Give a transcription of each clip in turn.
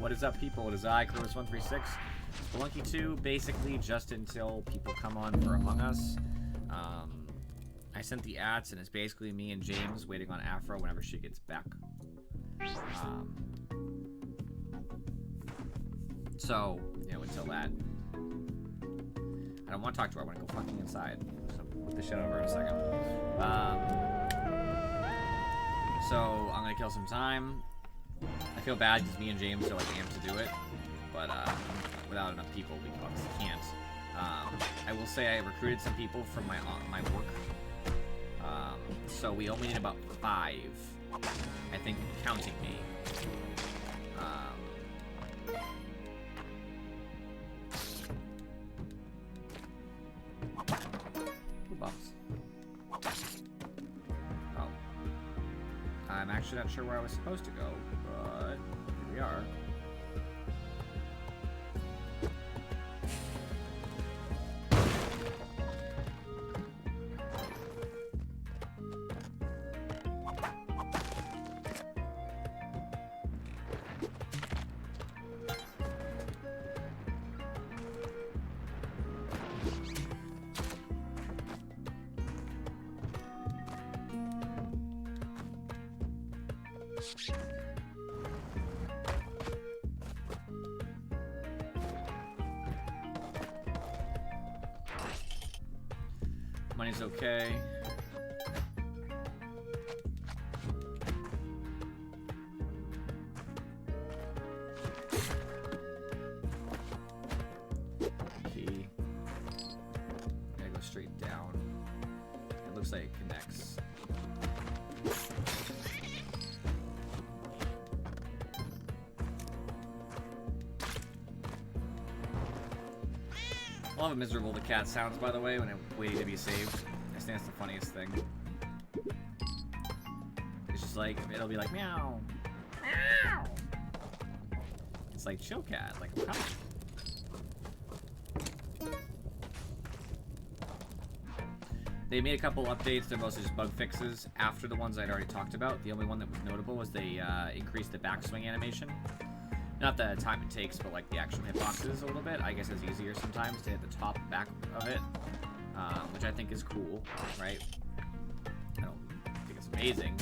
What is up, people? It is I, Chris136. Spelunky 2, basically just until people come on for Among Us. I sent the ads, and it's basically me and James waiting on Afro whenever she gets back. So, you know, until that. I don't want to talk to her. I want to go fucking inside. So, put this shit over in a second. So, I'm going to kill some time. I feel bad because me and James are like amped to do it. But, without enough people, we obviously can't. I will say I recruited some people from my work. So we only need about 5. I think, counting me. Who bumps? Oh. I'm actually not sure where I was supposed to go, but here we are. Money's okay. Key. Gotta go straight down. It looks like it connects. I love how miserable the cat sounds, by the way, when I'm waiting to be saved. I think that's the funniest thing. It's just like, it'll be like, meow. Meow. It's like, chill cat, like, I'm coming. They made a couple updates. They're mostly just bug fixes after the ones I'd already talked about. The only one that was notable was they increased the backswing animation. Not the time it takes, but like the actual hitboxes a little bit. I guess it's easier sometimes to hit the top back of it, which I think is cool, right? I don't think it's amazing.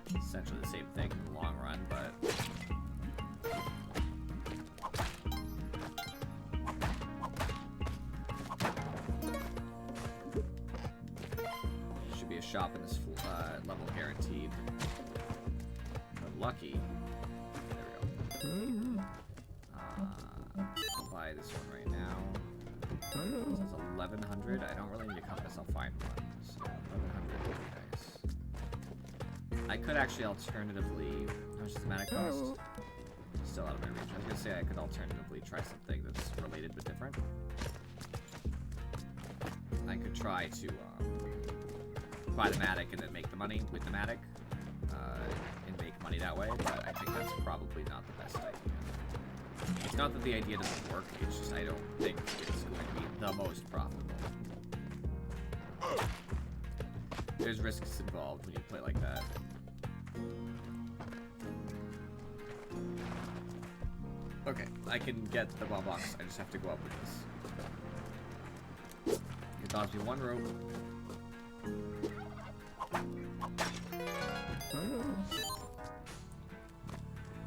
It's essentially the same thing in the long run, but... Should be a shop in this level guaranteed. But lucky. I'll buy this one right now. This is 1100. I don't really need a compass. I'll find one. So 1100 would be nice. I could actually alternatively. How much does the mana cost? Still out of my range. I was gonna say I could alternatively try something that's related but different. I could try to buy the Matic and then make the money with the Matic. And make money that way, but I think that's probably not the best idea. It's not that the idea doesn't work, it's just I don't think it's going to be the most profitable. There's risks involved when you play like that. Okay, I can get the bomb box, I just have to go up with this. It costs me 1 rope.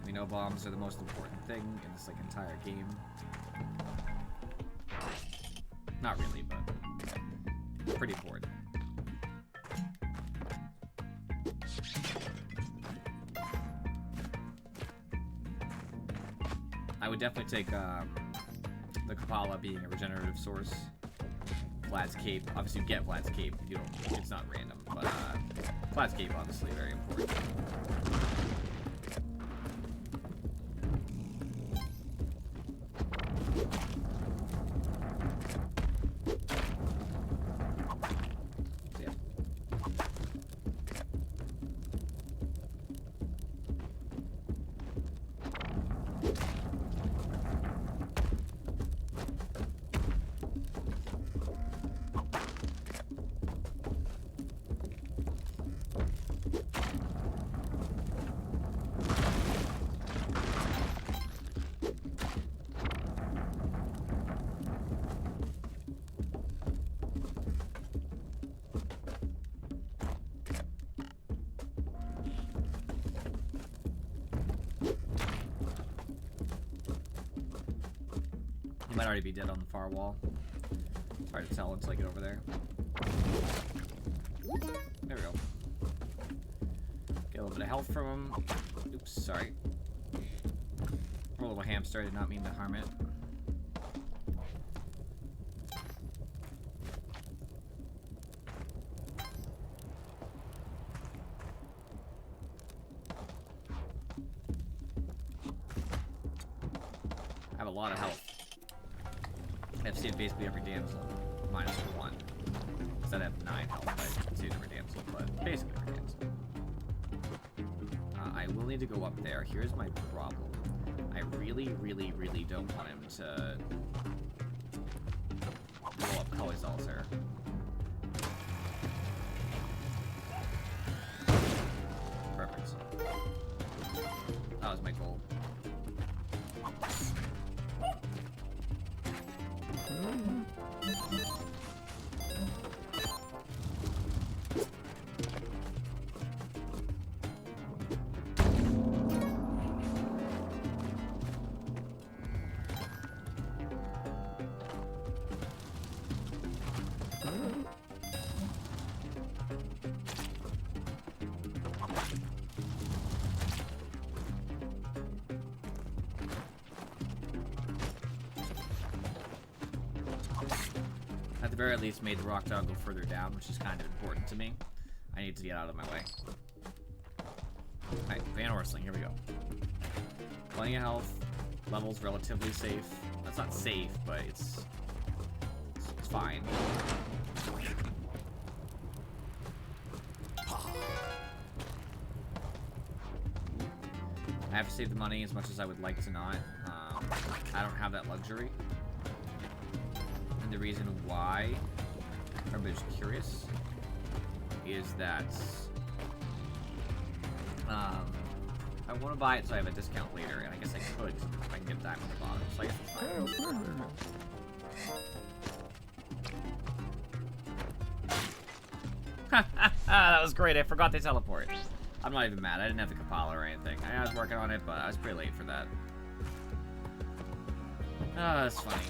We know bombs are the most important thing in this like entire game. Not really, but pretty important. I would definitely take the Kapala being a regenerative source. Vlad's Cape, obviously you get Vlad's Cape. You don't. It's not random, but Vlad's Cape obviously very important. Might already be dead on the far wall. It's hard to tell until I get over there. There we go. Get a little bit of health from him. Oops, sorry. Poor little hamster, I did not mean to harm it. I have a lot of health. I've saved basically every damsel, minus one. Because I have 9 health, I've saved every damsel, but basically every damsel. I will need to go up there. Here's my problem. I really, really, really don't want him to blow up Cully's altar. Perfect. That was my goal. At the very least, made the rock dog go further down, which is kind of important to me. I need to get out of my way. Alright, Van Orsling, here we go. Plenty of health. Level's relatively safe. That's not safe, but it's fine. I have to save the money as much as I would like to not. I don't have that luxury. And the reason why, everybody's curious, is that I want to buy it so I have a discount later, and I guess I could if I can get a diamond at the bottom. So I guess it's fine. That was great. I forgot they teleport. I'm not even mad. I didn't have the Kapala or anything. I was working on it, but I was pretty late for that. Ah, that's funny.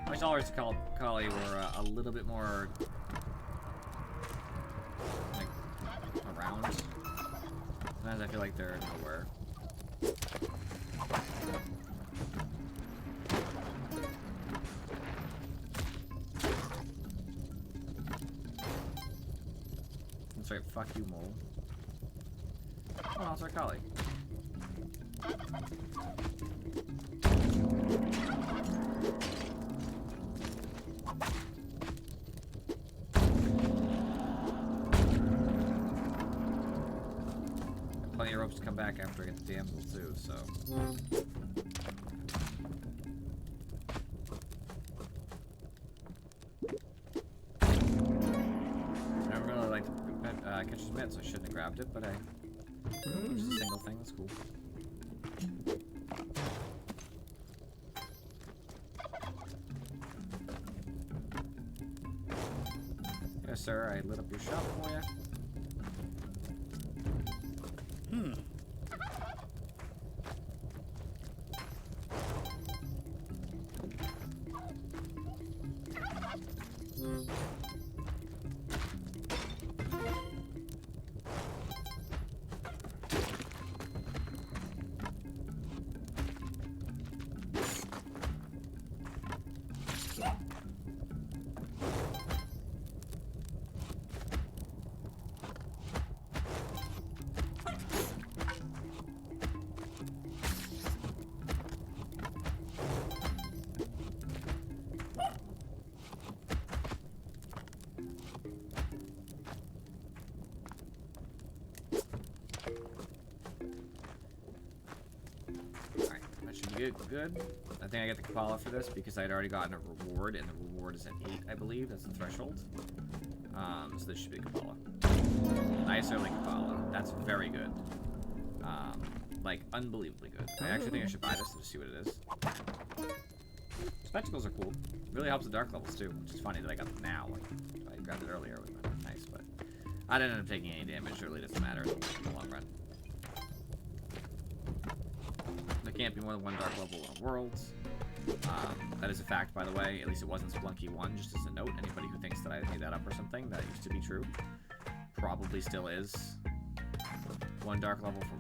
My dollars to Kali were a little bit more like around. Sometimes I feel like they're nowhere. That's right, fuck you, mole. Oh, it's our Kali. Plenty of ropes to come back after I get the damsel too, so. I don't really like to catch his mitt, so I shouldn't have grabbed it, but just a single thing, that's cool. Yes, sir, I lit up your shop for you. good. I think I get the Kapala for this because I'd already gotten a reward, and the reward is at 8, I believe. That's the threshold. So this should be Kapala. Nice early Kapala. That's very good. Like, unbelievably good. I actually think I should buy this to see what it is. Spectacles are cool. Really helps the dark levels, too, which is funny that I got them now. Like, if I grabbed it earlier, it would have been nice, but I didn't end up taking any damage. It really doesn't matter in the long run. There can't be more than one dark level in a world. That is a fact, by the way. At least it wasn't Spelunky 1, just as a note. Anybody who thinks that I made that up or something, that used to be true. Probably still is. One dark level per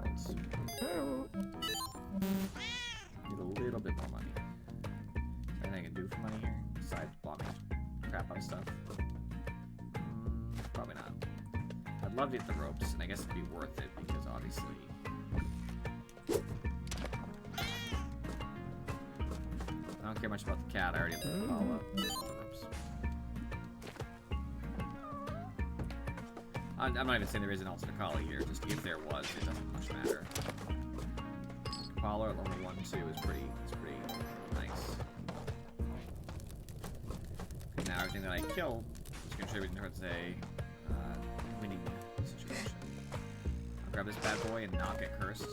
worlds. Need a little bit more money. Anything I can do for money here? Besides bombing crap out of stuff? Probably not. I'd love to get the ropes, and I guess it'd be worth it, because obviously... I don't care much about the cat, I already have the follow-up. The ropes. I'm not even saying there is an alternate collie here, just if there was, it doesn't much matter. Kapala at level 1, 2 is pretty nice. And now everything that I kill is contributing towards a winning situation. I'll grab this bad boy and not get cursed.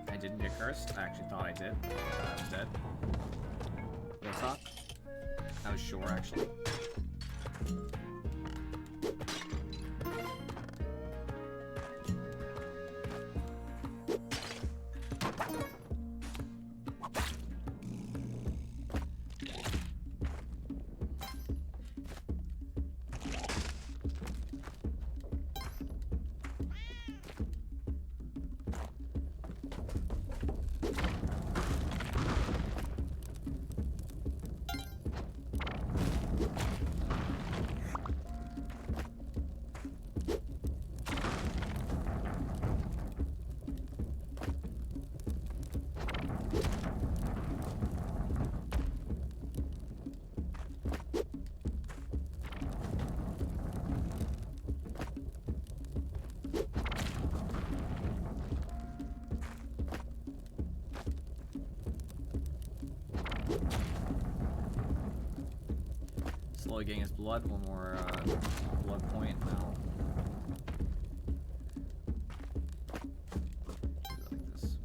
I didn't get cursed. I actually thought I did. I was dead. Real talk. I was sure, actually. Slowly getting his blood. One more blood point now. Like this.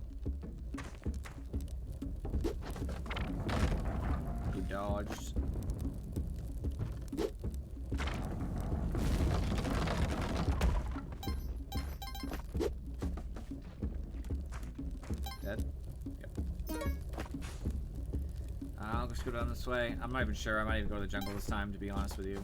He dodged. Dead? Yep. I'll just go down this way. I'm not even sure. I might even go to the jungle this time, to be honest with you.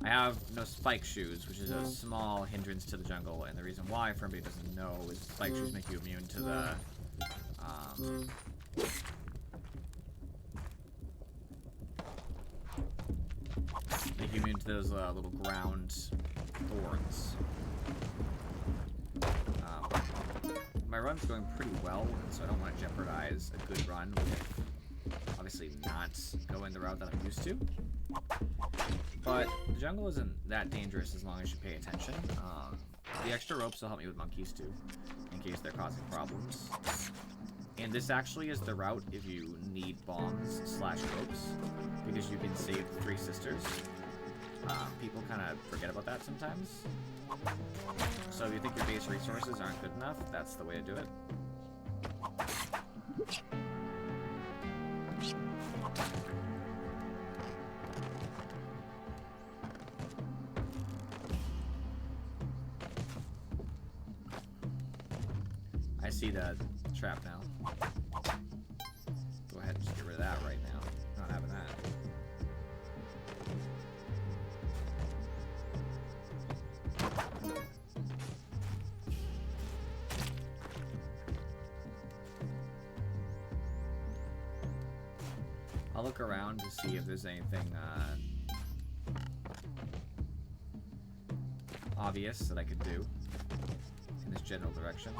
I have no spike shoes, which is a small hindrance to the jungle, and the reason why, for anybody who doesn't know, is spike shoes make you immune to the, make you immune to those little ground thorns. My run's going pretty well, so I don't want to jeopardize a good run with obviously not going the route that I'm used to. But the jungle isn't that dangerous as long as you pay attention. The extra ropes will help me with monkeys too, in case they're causing problems. And this actually is the route if you need bombs / ropes, because you can save the 3 sisters. People kind of forget about that sometimes. So if you think your base resources aren't good enough, that's the way to do it. I see the trap now. Go ahead and just get rid of that right now. Not having that. I'll look around to see if there's anything obvious that I could do in this general direction.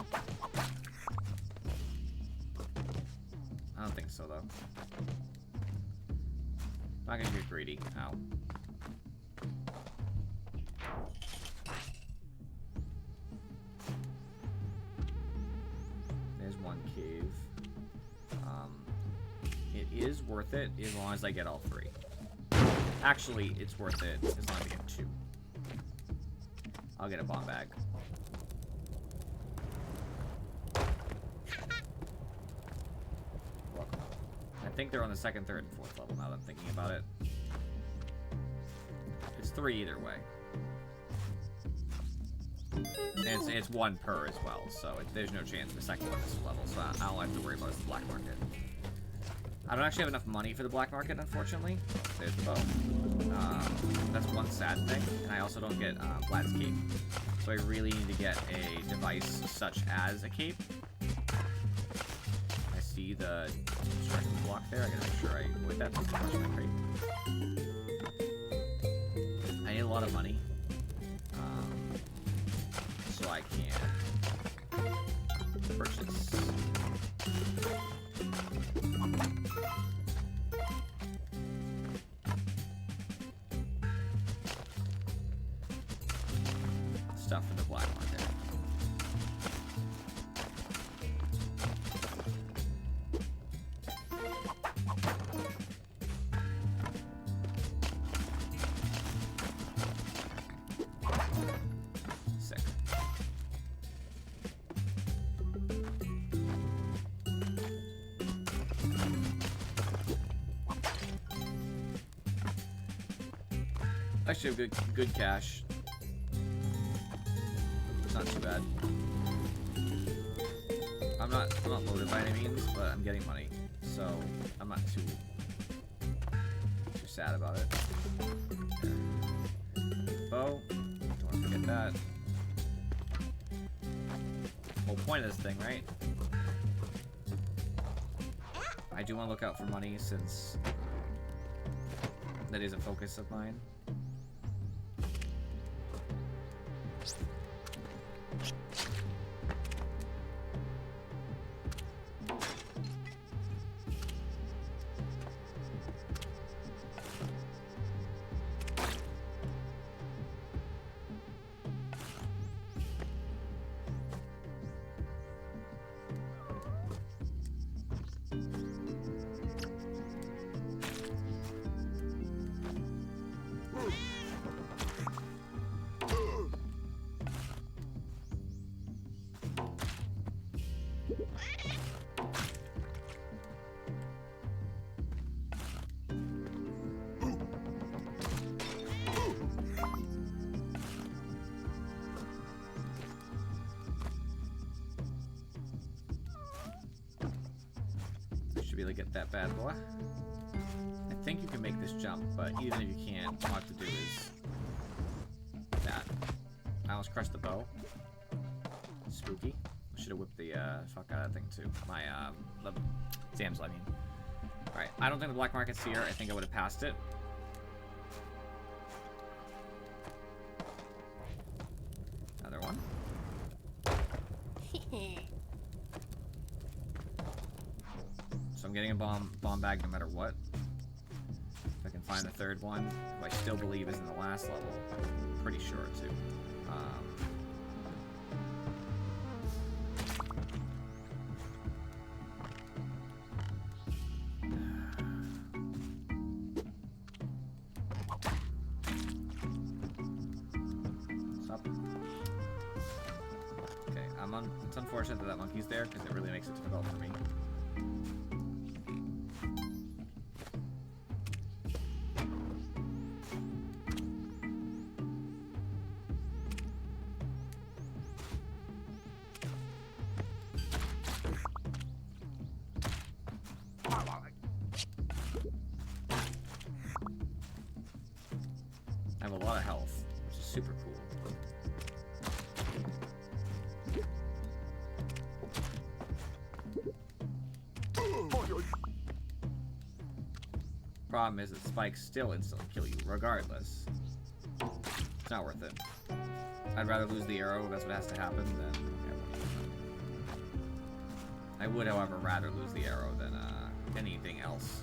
I don't think so, though. I'm not gonna get greedy. Ow. worth it as long as I get all 3. Actually, it's worth it as long as I get 2. I'll get a bomb bag. Welcome. I think they're on the 2nd, 3rd, and 4th level now that I'm thinking about it. It's 3 either way. And it's 1 per as well, so there's no chance the second one is level, so I don't have to worry about the black market. I don't actually have enough money for the black market, unfortunately. There's the bow. That's one sad thing, and I also don't get Vlad's cape. So I really need to get a device such as a cape. I see the destruction block there. I gotta make sure I avoid that. I need a lot of money. So I can purchase. Stuff in the black market. Sick. Actually have good cash. Not too bad. I'm not loaded by any means, but I'm getting money, so I'm not too sad about it. There. Bow. Don't want to forget that. Whole point of this thing, right? I do want to look out for money since that is a focus of mine. Be able to get that bad boy. I think you can make this jump, but even if you can't, all I have to do is that. I almost crushed the bow. Spooky. I should have whipped the fuck out of that thing too. My damsel, I mean. Alright, I don't think the black market's here. I think I would have passed it. Another one. I'm getting a bomb bag no matter what. If I can find the 3rd one, who I still believe is in the last level. I'm pretty sure too. What's up? Okay, it's unfortunate that monkey's there because it really makes it difficult for me. I have a lot of health, which is super cool. Problem is that spikes still instantly kill you, regardless. It's not worth it. I'd rather lose the arrow if that's what has to happen than... I would, however, rather lose the arrow than anything else.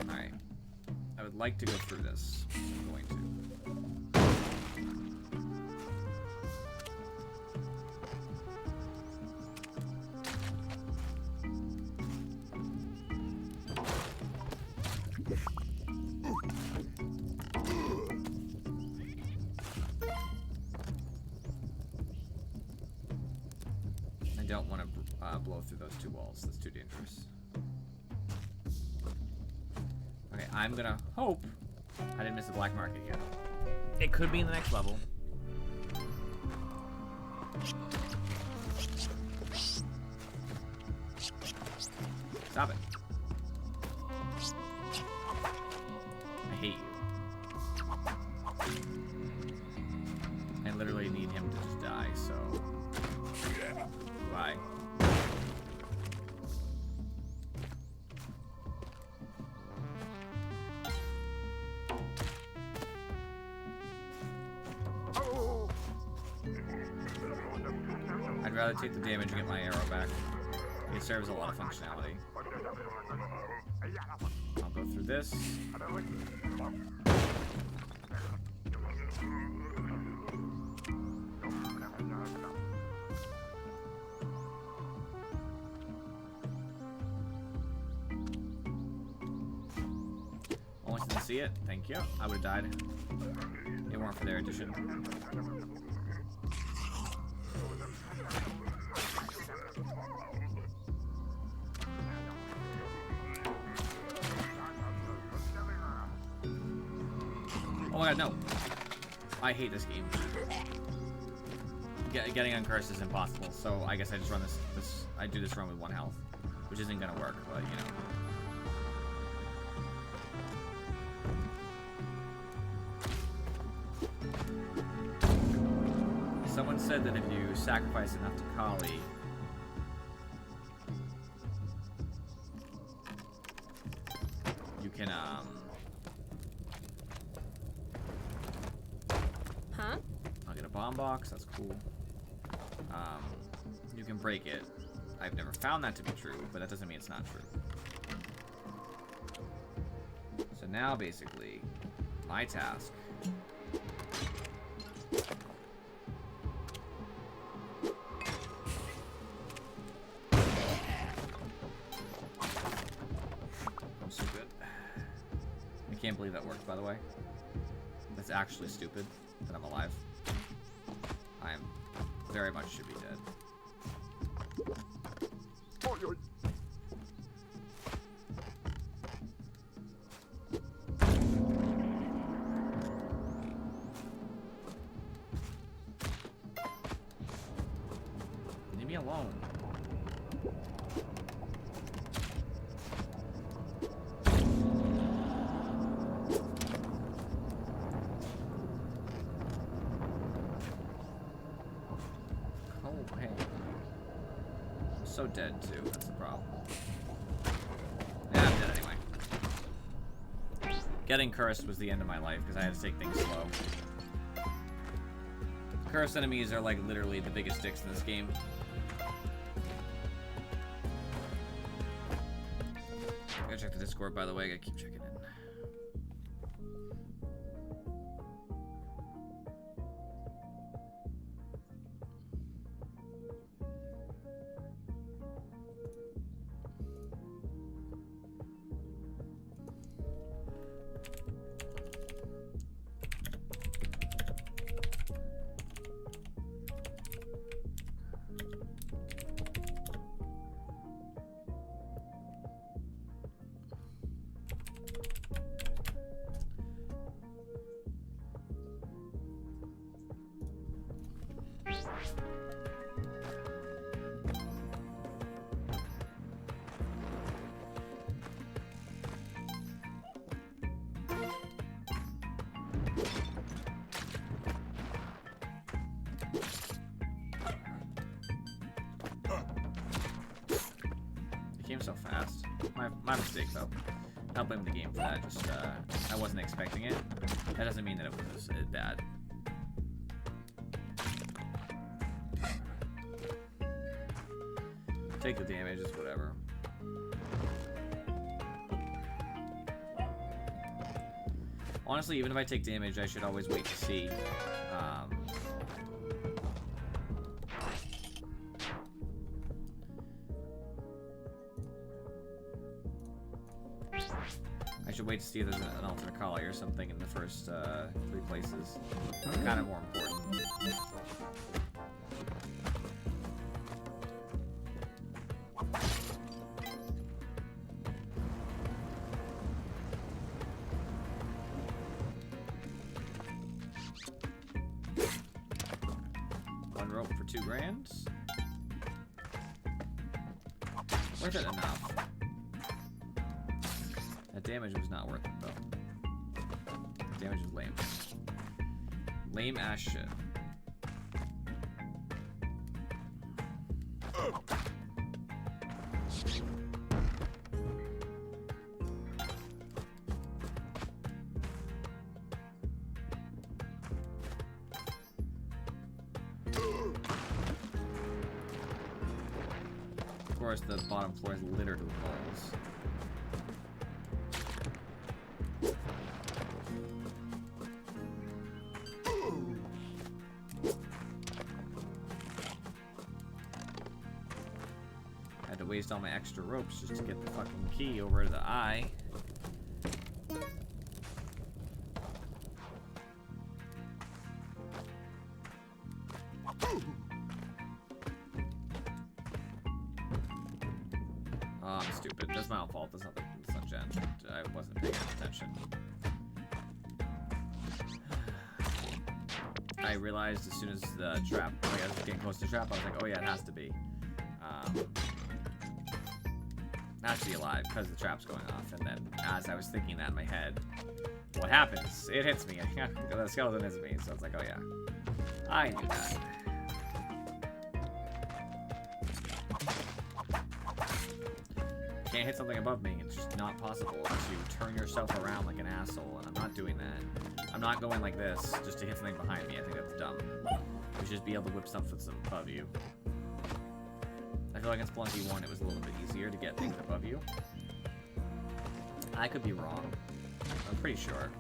Alright. I would like to go through this. I'm going to. don't want to blow through those 2 walls. That's too dangerous. Okay, I'm gonna hope I didn't miss a black market here. It could be in the next level. Stop it. I hate you. I literally need him to just die, so... Bye. I'd rather take the damage and get my arrow back. It serves a lot of functionality. I'll go through this. Almost didn't see it. Thank you. I would have died. It weren't for their addition. Oh my god, no. I hate this game. Getting uncursed is impossible, so I guess I just run this I do this run with 1 health, which isn't gonna work, but you know. Someone said that if you sacrifice enough to Kali, you can Huh? I'll get a bomb box, that's cool. You can break it. I've never found that to be true, but that doesn't mean it's not true. So now, basically, my task I'm stupid. I can't believe that worked, by the way. That's actually stupid that I'm alive. I am very much should be dead. Leave me alone. So dead too, that's the problem. Yeah, I'm dead anyway. Getting cursed was the end of my life because I had to take things slow. Cursed enemies are like literally the biggest dicks in this game. Gotta check the Discord, by the way. I gotta keep checking in. Came so fast. My mistake though. I'll blame the game for that. Just I wasn't expecting it. That doesn't mean that it was bad. Take the damage, it's whatever. Honestly, even if I take damage, I should always wait to see. I should wait to see if there's an alternate Kali or something in the first 3 places. Kind of more important. 2 grand. Worth it enough. That damage was not worth it, though. Damage was lame. Lame ass shit. Of course, the bottom floor is littered with balls. Had to waste all my extra ropes just to get the fucking key over to the eye. Oh, I'm stupid. That's my own fault. That's not Jen. I wasn't paying attention. I realized as soon as the trap, like I was getting close to the trap, I was like, oh yeah, it has to be. It has to be alive because the trap's going off. And then as I was thinking that in my head, what happens? It hits me. The skeleton hits me. So it's like, oh yeah. I knew that. Can't hit something above me. It's just not possible to turn yourself around like an asshole, and I'm not doing that. I'm not going like this just to hit something behind me. I think that's dumb. You should just be able to whip something above you. I feel like in Spelunky 1 it was a little bit easier to get things above you. I could be wrong. I'm pretty sure.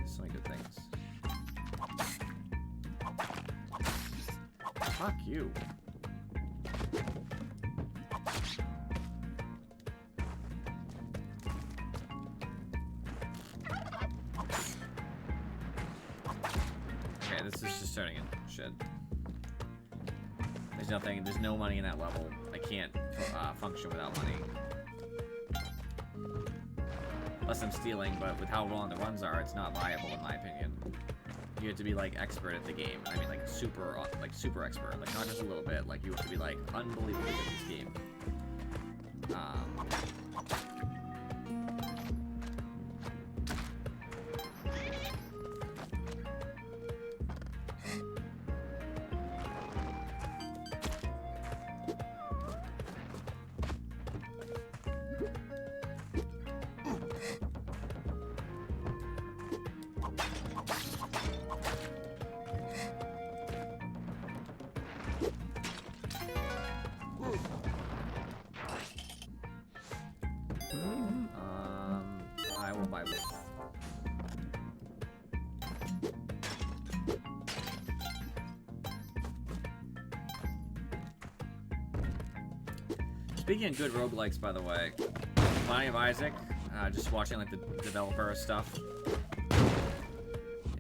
So many good things. Fuck you. Okay, this is just turning into shit. There's nothing, there's no money in that level. I can't function without money. Unless I'm stealing, but with how long the runs are, it's not viable in my opinion. You have to be like expert at the game. I mean like super expert. Like not just a little bit. Like you have to be like unbelievably good at this game. I will buy wolf. Speaking of good roguelikes, by the way, Binding of Isaac, just watching like the developer stuff,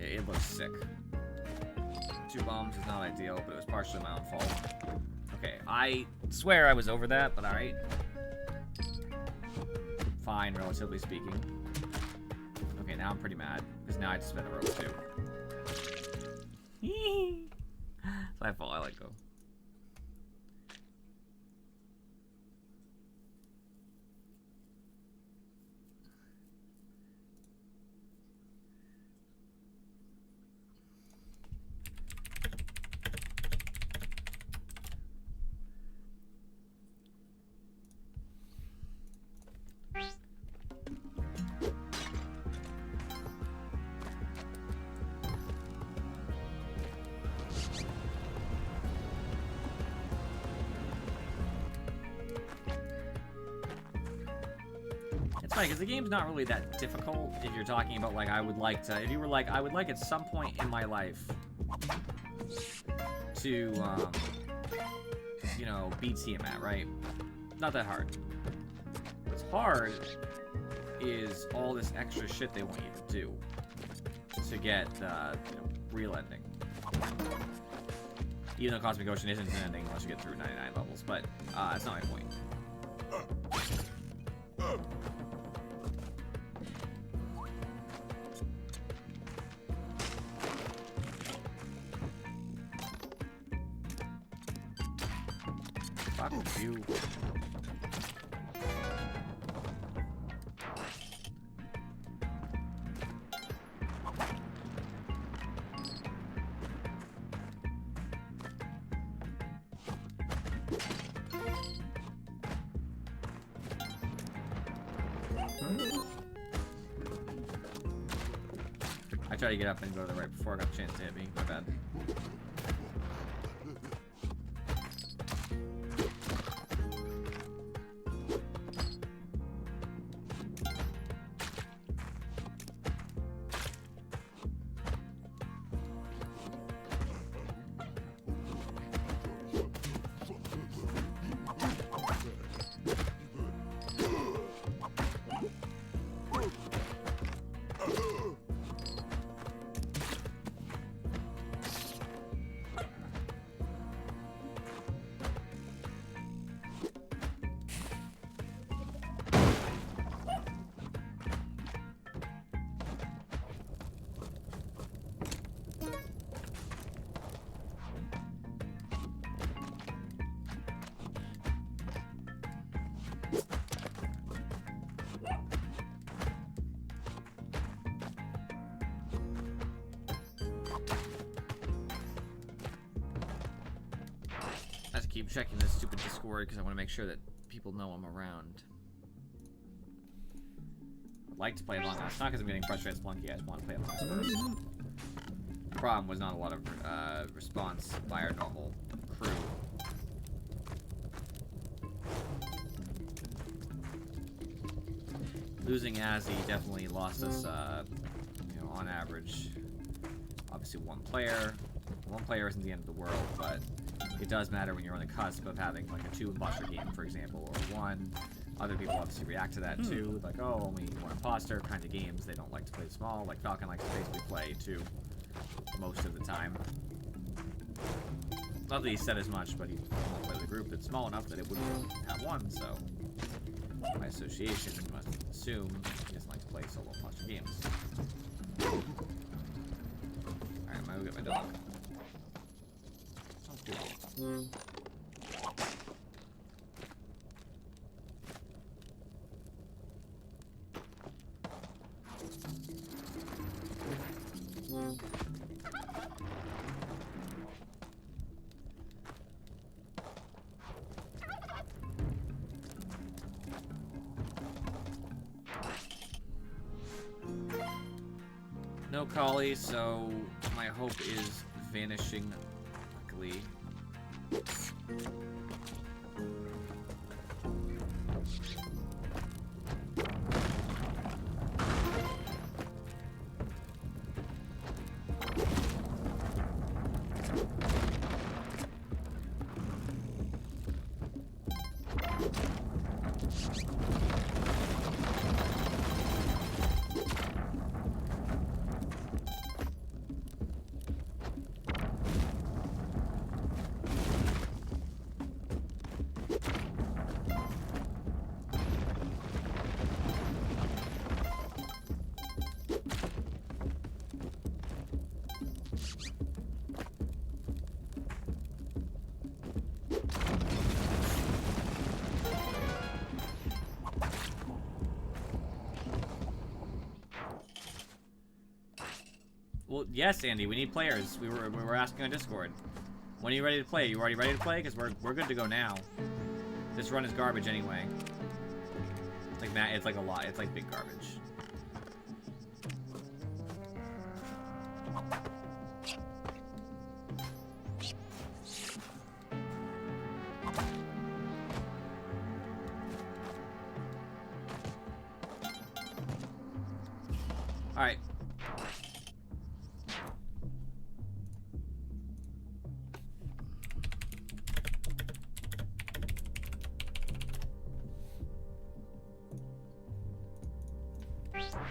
it looks sick. 2 bombs is not ideal, but it was partially my own fault. Okay, I swear I was over that, but alright. Fine, relatively speaking. Okay, now I'm pretty mad, because now I just spent the rope too. It's my fault, I let go. It's funny, because the game's not really that difficult if you're talking about, like, I would like to... If you were like, I would like at some point in my life to, you know, beat Tiamat, right? Not that hard. What's hard is all this extra shit they want you to do to get, you know, real ending. Even though Cosmic Ocean isn't an ending unless you get through 99 levels, but that's not my point. Fuck you. I tried to get up and go to the right before I got a chance to hit me. My bad. I have to keep checking this stupid Discord because I want to make sure that people know I'm around. I'd like to play Among Us, not because I'm getting frustrated with Spelunky, I just want to play Among Us first. The problem was not a lot of response by our normal crew. Losing Azzy definitely lost us, you know, on average. Obviously one player. One player isn't the end of the world, but it does matter when you're on the cusp of having like a 2 imposter game, for example, or 1. Other people obviously react to that too, like, oh, only 1 imposter kind of games. They don't like to play small, like Falcon likes to basically play 2 most of the time. Not that he said as much, but he only played with a group that's small enough that it wouldn't have 1, so by association, you must assume he doesn't like to play solo imposter games. Alright, I'm gonna go get my dog. No collie, so my hope is vanishing quickly. Well, yes, Andy, we need players. We were asking on Discord. When are you ready to play? You already ready to play? Because we're good to go now. This run is garbage anyway. It's like that. It's like a lot. It's like big garbage. All right.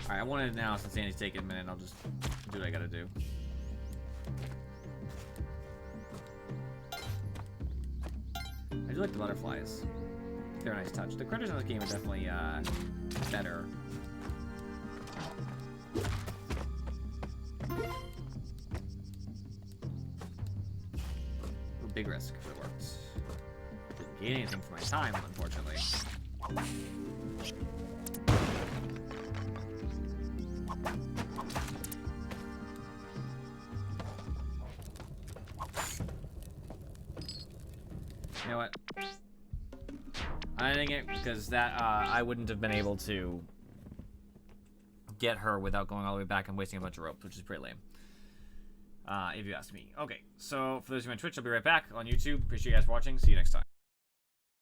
Alright, I want it now since Andy's taking a minute. I'll just do what I gotta do. I do like the butterflies. they're a nice touch. The critters in this game are definitely better. Ooh, big risk, but it works. Didn't gain anything for my time, unfortunately. You know what? I'm ending it because that I wouldn't have been able to get her without going all the way back and wasting a bunch of ropes, which is pretty lame. If you ask me. Okay, so for those of you on Twitch, I'll be right back on YouTube. Appreciate you guys watching. See you next time.